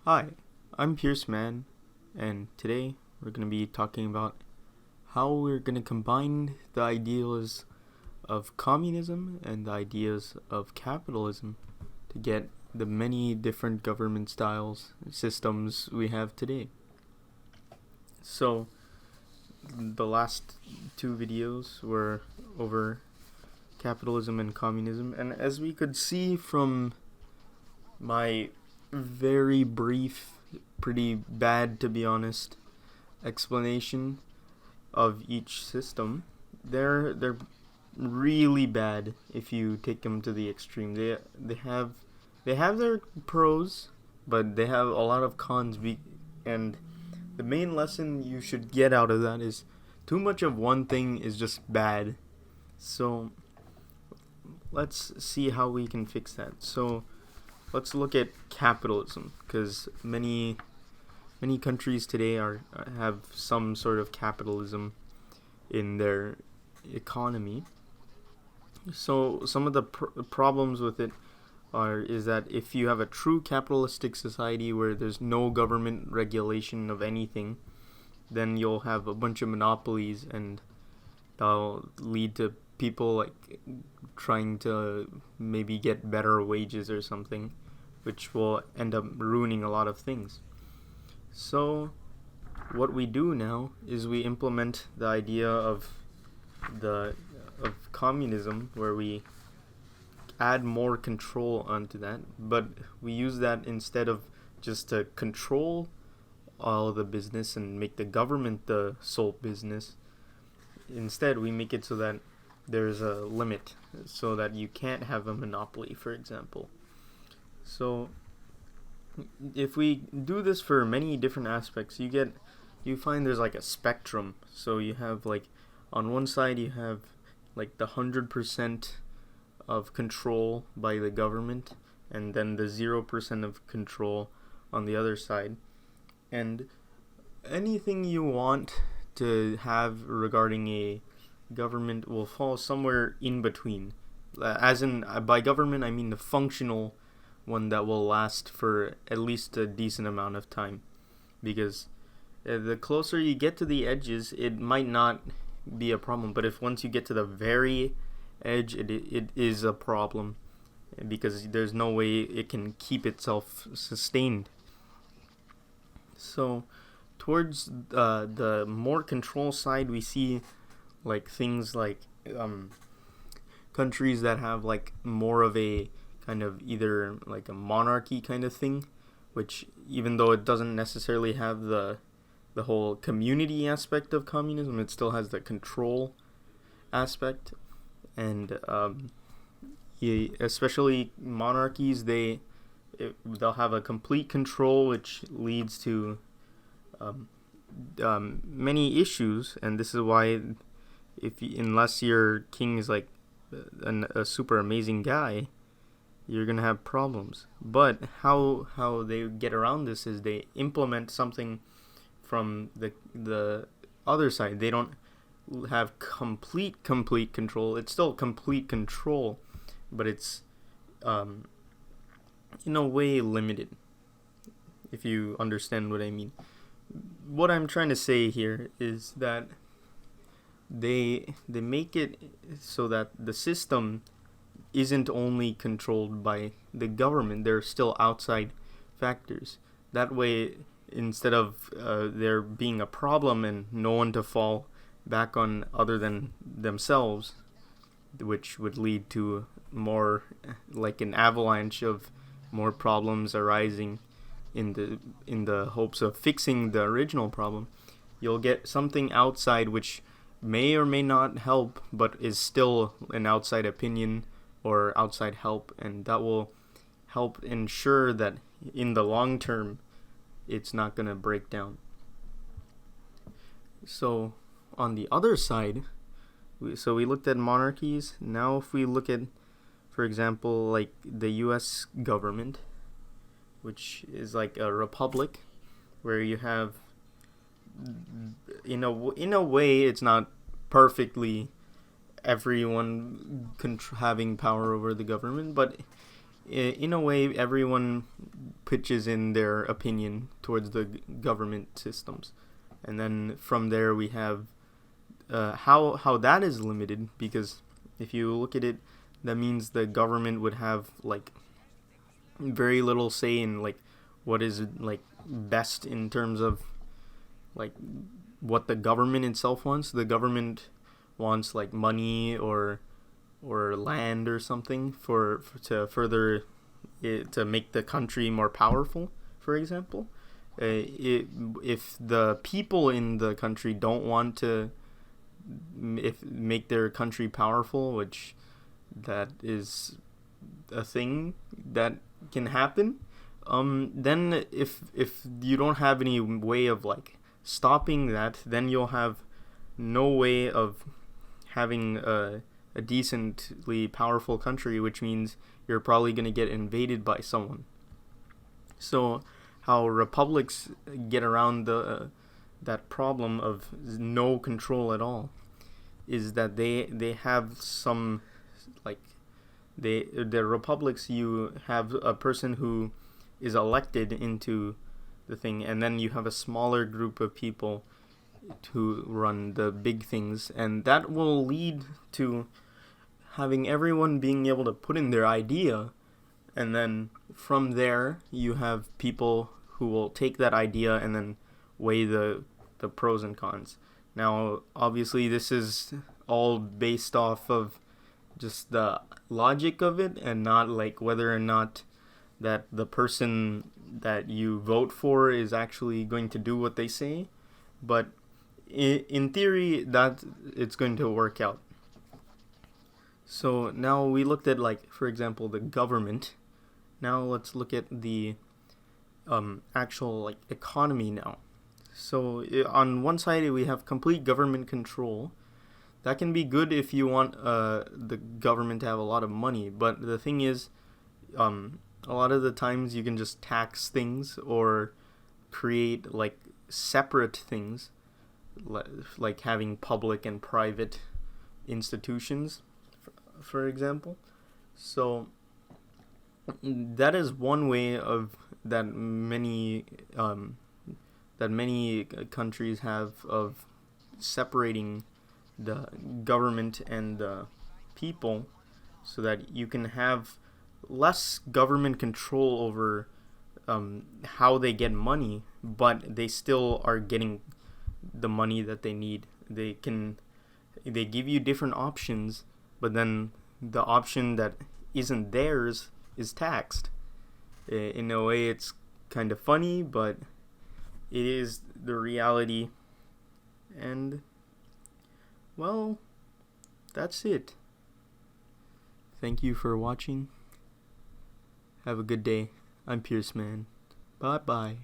Hi, I'm Mann, and today we're going to be talking about how we're going to combine the ideas of communism and the ideas of capitalism to get the many different government styles and systems we have today. So, the last two videos were over capitalism and communism, and as we could see from my very brief, pretty bad to be honest, explanation of each system, they're really bad if you take them to the extreme. They have their pros, but they have a lot of cons. And the main lesson you should get out of that is too much of one thing is just bad. So let's see how we can fix that. So let's look at capitalism, because many countries today have some sort of capitalism in their economy. So some of the problems with it is that if you have a true capitalistic society where there's no government regulation of anything, then you'll have a bunch of monopolies, and that'll lead to people like trying to maybe get better wages or something, which will end up ruining a lot of things. So what we do now is we implement the idea of communism, where we add more control onto that, but we use that instead of just to control all the business and make the government the sole business. Instead, we make it so that there's a limit, so that you can't have a monopoly, for example. So if we do this for many different aspects, you find there's like a spectrum. So you have, like, on one side you have like the 100% of control by the government, and then the 0% of control on the other side. And anything you want to have regarding a government will fall somewhere in between. As in, by government I mean the functional one that will last for at least a decent amount of time, because the closer you get to the edges, it might not be a problem, but if once you get to the very edge, it is a problem, because there's no way it can keep itself sustained. So towards the more control side, we see like things like countries that have like more of a kind of either like a monarchy kind of thing, which, even though it doesn't necessarily have the whole community aspect of communism, it still has the control aspect. And especially monarchies, they'll have a complete control, which leads to many issues. And this is why, unless your king is like a super amazing guy, you're gonna have problems. But how they get around this is they implement something from the other side. They don't have complete control. It's still complete control, but it's in a way limited, if you understand what I mean. What I'm trying to say here is that they make it so that the system isn't only controlled by the government. There are still outside factors. That way, instead of there being a problem and no one to fall back on other than themselves, which would lead to more like an avalanche of more problems arising in the hopes of fixing the original problem, you'll get something outside which may or may not help, but is still an outside opinion or outside help, and that will help ensure that in the long term it's not going to break down. So on the other side, we looked at monarchies. Now if we look at, for example, like the US government, which is like a republic, where you have, in a way, it's not perfectly everyone having power over the government, but in a way, everyone pitches in their opinion towards the government systems, and then from there we have how that is limited, because if you look at it, that means the government would have like very little say in like what is like best in terms of like what the government itself wants. The government wants like money or land or something for to further it, to make the country more powerful, for example. If the people in the country don't want to if make their country powerful, which that is a thing that can happen, then if you don't have any way of like stopping that, then you'll have no way of having a decently powerful country, which means you're probably going to get invaded by someone. So how republics get around the that problem of no control at all is that they have some like the republics, you have a person who is elected into the thing, and then you have a smaller group of people to run the big things, and that will lead to having everyone being able to put in their idea, and then from there you have people who will take that idea and then weigh the pros and cons. Now, obviously, this is all based off of just the logic of it, and not like whether or not that the person that you vote for is actually going to do what they say. But in theory, that it's going to work out. So now we looked at, like, for example, the government. Now let's look at the actual like economy now. So on one side we have complete government control. That can be good if you want the government to have a lot of money, but the thing is, a lot of the times you can just tax things or create like separate things, like having public and private institutions, for example. So that is one way of that many countries have of separating the government and the people, so that you can have less government control over how they get money, but they still are getting the money that they need. They give you different options, but then the option that isn't theirs is taxed. In a way, it's kind of funny, but it is the reality. And well, that's it. Thank you for watching. Have a good day. I'm Pierce, man. Bye bye.